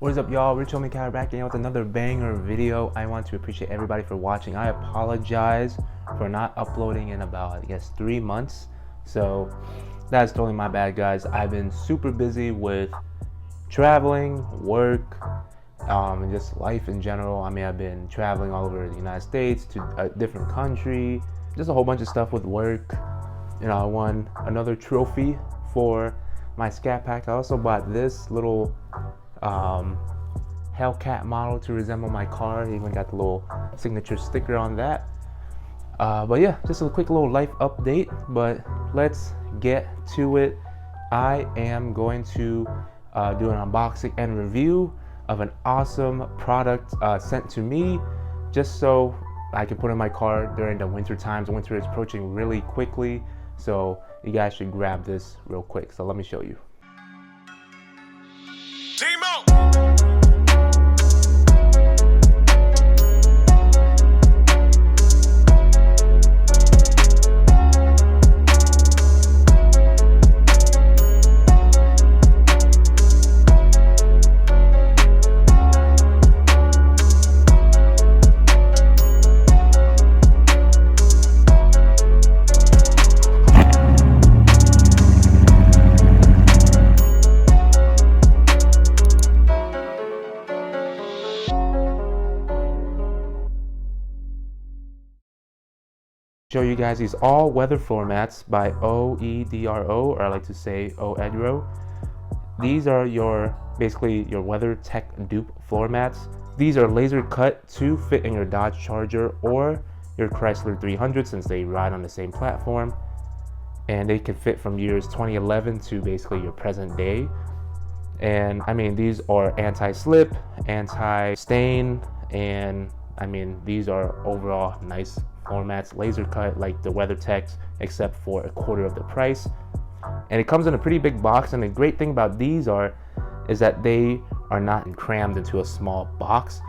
What is up, y'all? Rich Homie Cat back again with another banger video. I want to appreciate everybody for watching. I apologize for not uploading in about, I guess, 3 months. So that's totally my bad, guys. I've been super busy with traveling, work, and just life in general. I mean, I've been traveling all over the United States to a different country, just a whole bunch of stuff with work. You know, I won another trophy for my Scat Pack. I also bought this little Hellcat model to resemble my car. Even got the little signature sticker on that. But yeah, just a quick little life update, but let's get to it. I am going to do an unboxing and review of an awesome product sent to me just so I can put in my car during the winter times. Winter is approaching really quickly, so you guys should grab this real quick. So let me show you. Show you guys these all-weather floor mats by OEDRO, or I like to say OEDRO. These are basically your WeatherTech dupe floor mats. These are laser cut to fit in your Dodge Charger or your Chrysler 300 since they ride on the same platform, and they can fit from years 2011 to basically your present day. And I mean, these are anti-slip, anti-stain, and I mean, these are overall nice floor mats, laser cut like the WeatherTech, except for 1/4 of the price. And it comes in a pretty big box, and the great thing about these is that they are not crammed into a small box.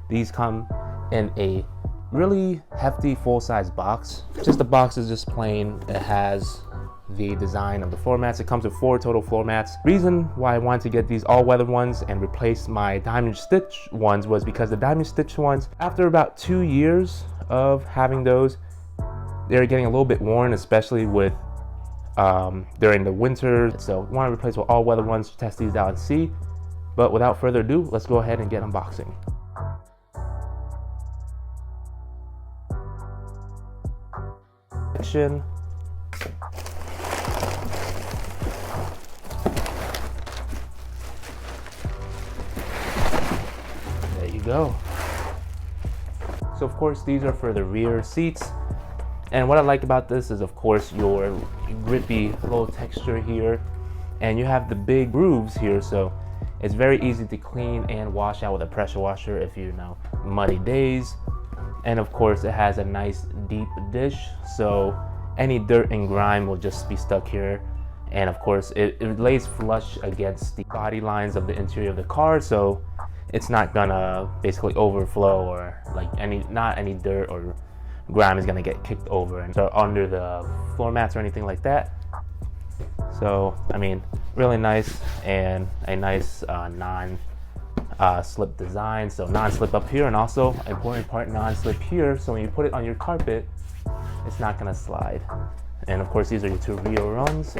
These come in a really hefty full-size box. Just the box is just plain. It has the design of the floor mats. It comes with 4 total floor mats. Reason why I wanted to get these all-weather ones and replace my diamond stitch ones was because the diamond stitch ones, after about 2 years of having those, they're getting a little bit worn, especially with during the winter. So I want to replace with all-weather ones to test these out and see. But without further ado, let's go ahead and get unboxing. There you go. So of course these are for the rear seats, and what I like about this is of course your grippy little texture here, and you have the big grooves here, so it's very easy to clean and wash out with a pressure washer if you know muddy days. And of course it has a nice deep dish, so any dirt and grime will just be stuck here. And of course it lays flush against the body lines of the interior of the car, so it's not gonna basically overflow, or like not any dirt or grime is gonna get kicked over and so under the floor mats or anything like that. So I mean, really nice, and a nice non-slip design. So non-slip up here, and also important part, non-slip here, so when you put it on your carpet it's not gonna slide. And of course these are your 2 rear rungs,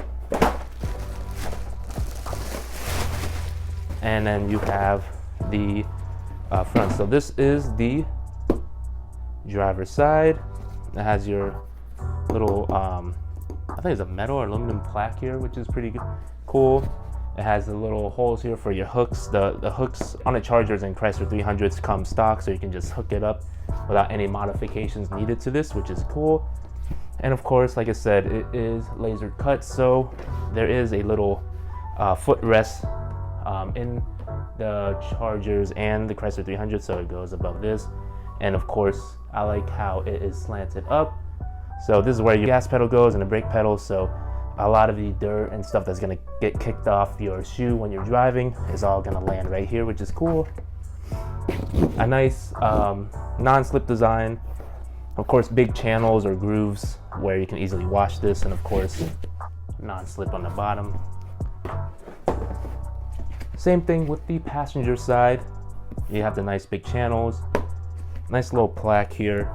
and then you have the front. So this is the driver's side. It has your little I think it's a metal or aluminum plaque here, which is pretty cool. It has the little holes here for your hooks. The hooks on the Chargers and Chrysler 300s come stock, so you can just hook it up without any modifications needed to this, which is cool. And of course, like I said, it is laser cut, so there is a little footrest in the Chargers and the Chrysler 300, so it goes above this. And of course I like how it is slanted up, so this is where your gas pedal goes and the brake pedal, so a lot of the dirt and stuff that's gonna get kicked off your shoe when you're driving is all gonna land right here, which is cool. A nice non-slip design. Of course, big channels or grooves where you can easily wash this, and of course non-slip on the bottom. Same thing with the passenger side. You have the nice big channels, nice little plaque here.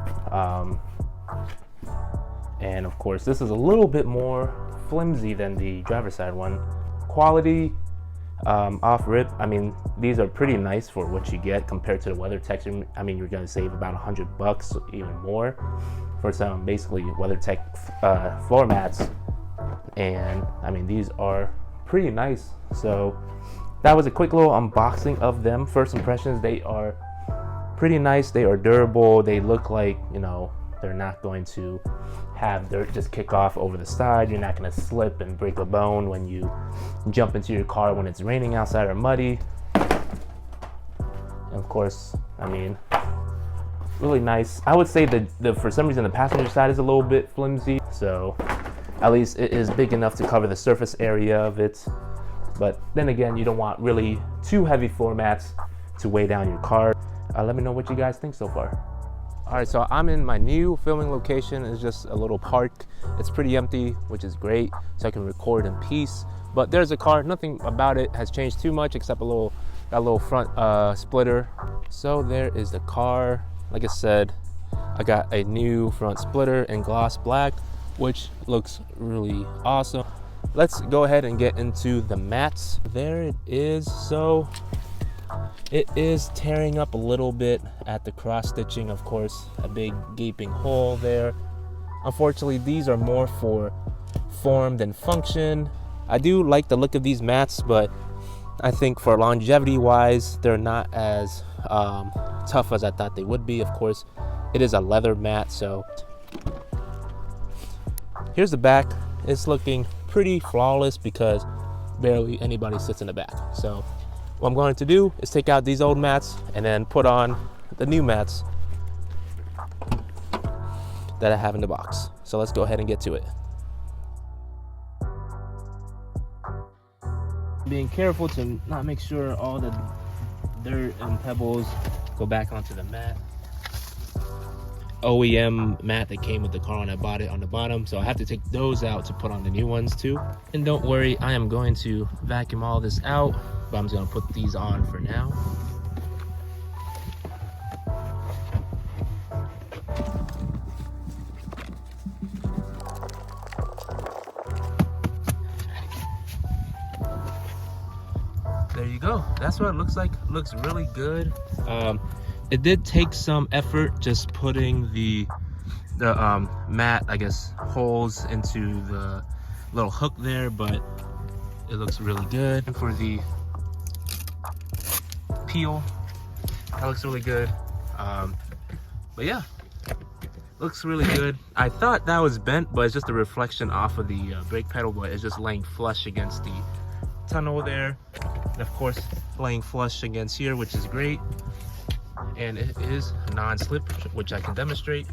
And of course, this is a little bit more flimsy than the driver's side one. Quality, off rip, I mean, these are pretty nice for what you get compared to the WeatherTech. I mean, you're gonna save about $100, even more, for some basically WeatherTech floor mats. And I mean, these are pretty nice. So that was a quick little unboxing of them. First impressions, they are pretty nice. They are durable. They look like, you know, they're not going to have dirt just kick off over the side. You're not going to slip and break a bone when you jump into your car when it's raining outside or muddy. And of course, I mean, really nice. I would say that for some reason the passenger side is a little bit flimsy, so at least it is big enough to cover the surface area of it. But then again, you don't want really too heavy floor mats to weigh down your car. Let me know what you guys think so far. All right, so I'm in my new filming location. It's just a little park. It's pretty empty, which is great, so I can record in peace. But there's a car. Nothing about it has changed too much except that little front splitter. So there is the car. Like I said, I got a new front splitter in gloss black, which looks really awesome. Let's go ahead and get into the mats. There it is. So it is tearing up a little bit at the cross stitching, of course, a big gaping hole there. Unfortunately, these are more for form than function. I do like the look of these mats, but I think for longevity wise, they're not as tough as I thought they would be. Of course, it is a leather mat, so here's the back. It's looking pretty flawless because barely anybody sits in the back. So what I'm going to do is take out these old mats and then put on the new mats that I have in the box. So let's go ahead and get to it. Being careful to not make sure all the dirt and pebbles go back onto the mat. OEM mat that came with the car when I bought it on the bottom, so I have to take those out to put on the new ones too. And don't worry, I am going to vacuum all this out, but I'm just gonna put these on for now. There you go. That's what it looks like. It looks really good. It did take some effort just putting the mat, I guess, holes into the little hook there, but it looks really good. And for the peel, that looks really good. But yeah, looks really good. I thought that was bent, but it's just a reflection off of the brake pedal, but it's just laying flush against the tunnel there. And of course, laying flush against here, which is great. And it is non-slip, which I can demonstrate.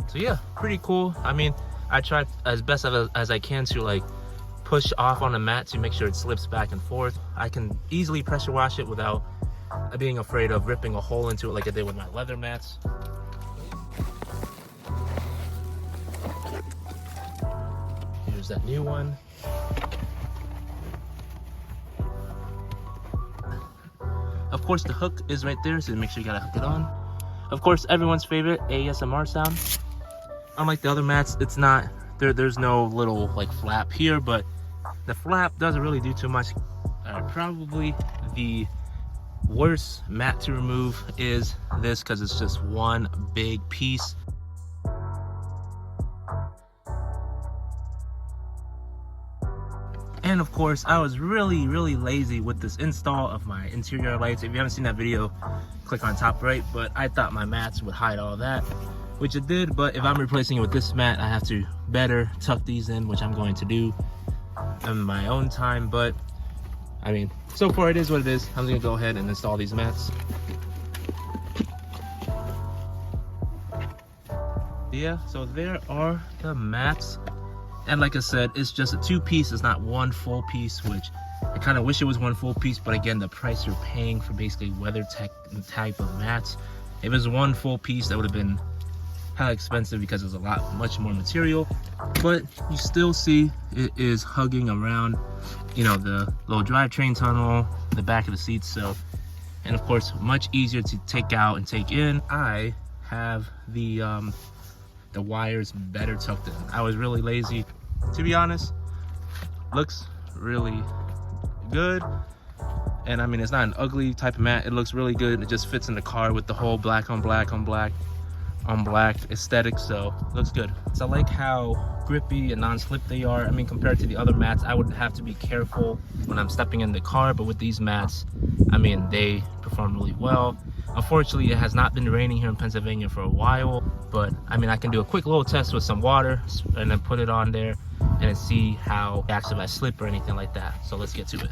So yeah, pretty cool. I mean, I tried as best as I can to like push off on the mat to make sure it slips back and forth. I can easily pressure wash it without being afraid of ripping a hole into it like I did with my leather mats. Here's that new one. Of course, the hook is right there, so make sure you gotta hook it on. Of course, everyone's favorite ASMR sound. Unlike the other mats, it's not there's no little like flap here, but the flap doesn't really do too much. Probably the worst mat to remove is this, because it's just one big piece. And of course, I was really lazy with this install of my interior lights. If you haven't seen that video, click on top right. But I thought my mats would hide all that, which it did. But if I'm replacing it with this mat, I have to better tuck these in, which I'm going to do in my own time. But I mean, so far it is what it is. I'm gonna go ahead and install these mats. Yeah, so there are the mats. And like I said, it's just a two-piece, it's not one full piece, which I kind of wish it was one full piece, but again, the price you're paying for basically WeatherTech type of mats If it was one full piece, that would have been hella expensive because there's much more material. But you still see it is hugging around, you know, the little drivetrain tunnel, the back of the seats. So, and of course, much easier to take out and take in. I have the wires better tucked in. I was really lazy, to be honest. Looks really good. And I mean, it's not an ugly type of mat. It looks really good. It just fits in the car with the whole black on black on black on black aesthetic, so looks good. So I like how grippy and non-slip they are. I mean, compared to the other mats, I would have to be careful when I'm stepping in the car, but with these mats, I mean, they perform really well. Unfortunately, it has not been raining here in Pennsylvania for a while, but I mean, I can do a quick little test with some water and then put it on there and see how it acts if I slip or anything like that. So let's get to it.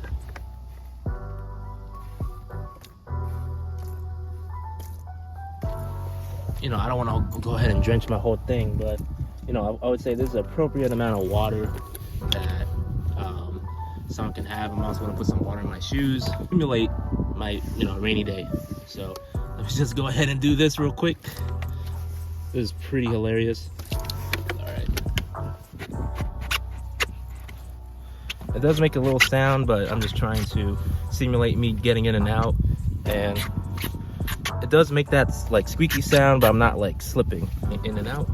You know, I don't want to go ahead and drench my whole thing, but you know, I would say this is an appropriate amount of water that someone can have. I'm also going to put some water in my shoes, simulate my, you know, rainy day. So let me just go ahead and do this real quick. This is pretty hilarious. All right. It does make a little sound, but I'm just trying to simulate me getting in and out, and it does make that like squeaky sound, but I'm not like slipping in and out.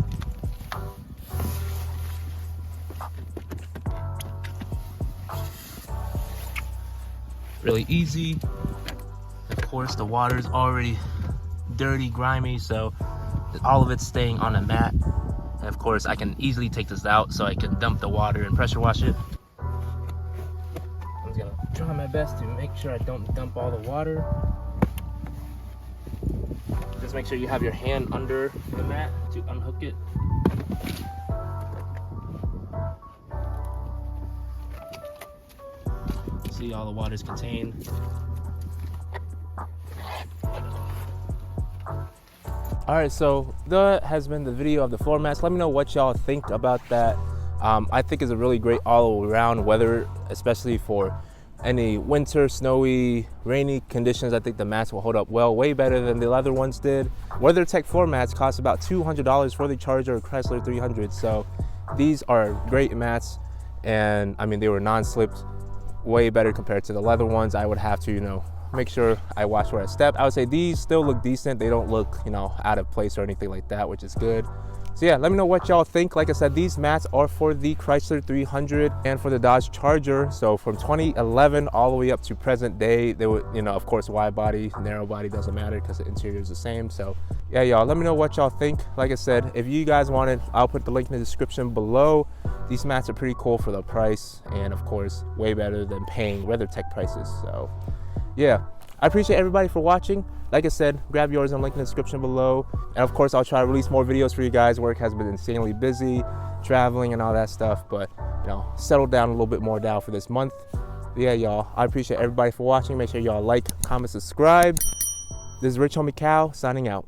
Really easy. Of course, the water is already dirty, grimy, so all of it's staying on the mat. And of course, I can easily take this out so I can dump the water and pressure wash it. I'm just gonna try my best to make sure I don't dump all the water. Just make sure you have your hand under the mat to unhook it. See, all the water is contained. All right, so that has been the video of the floor mats. Let me know what y'all think about that. I think it's a really great all-around weather, especially for any winter, snowy, rainy conditions. I think the mats will hold up well, way better than the leather ones did. WeatherTech floor mats cost about $200 for the Charger or Chrysler 300. So these are great mats, and I mean, they were non-slipped, way better compared to the leather ones. I would have to, you know, make sure I watch where I step. I would say these still look decent. They don't look, you know, out of place or anything like that, which is good. So yeah, let me know what y'all think. Like I said, these mats are for the Chrysler 300 and for the Dodge Charger. So from 2011 all the way up to present day, they would, you know, of course, wide body, narrow body, doesn't matter because the interior is the same. So yeah, y'all, let me know what y'all think. Like I said, if you guys want it, I'll put the link in the description below. These mats are pretty cool for the price, and of course, way better than paying WeatherTech prices. So yeah, I appreciate everybody for watching. Like I said, grab yours in the link in the description below. And of course, I'll try to release more videos for you guys. Work has been insanely busy, traveling and all that stuff, but you know, settle down a little bit more now for this month. But yeah, y'all, I appreciate everybody for watching. Make sure y'all like, comment, subscribe. This is Rich Homie Cow signing out.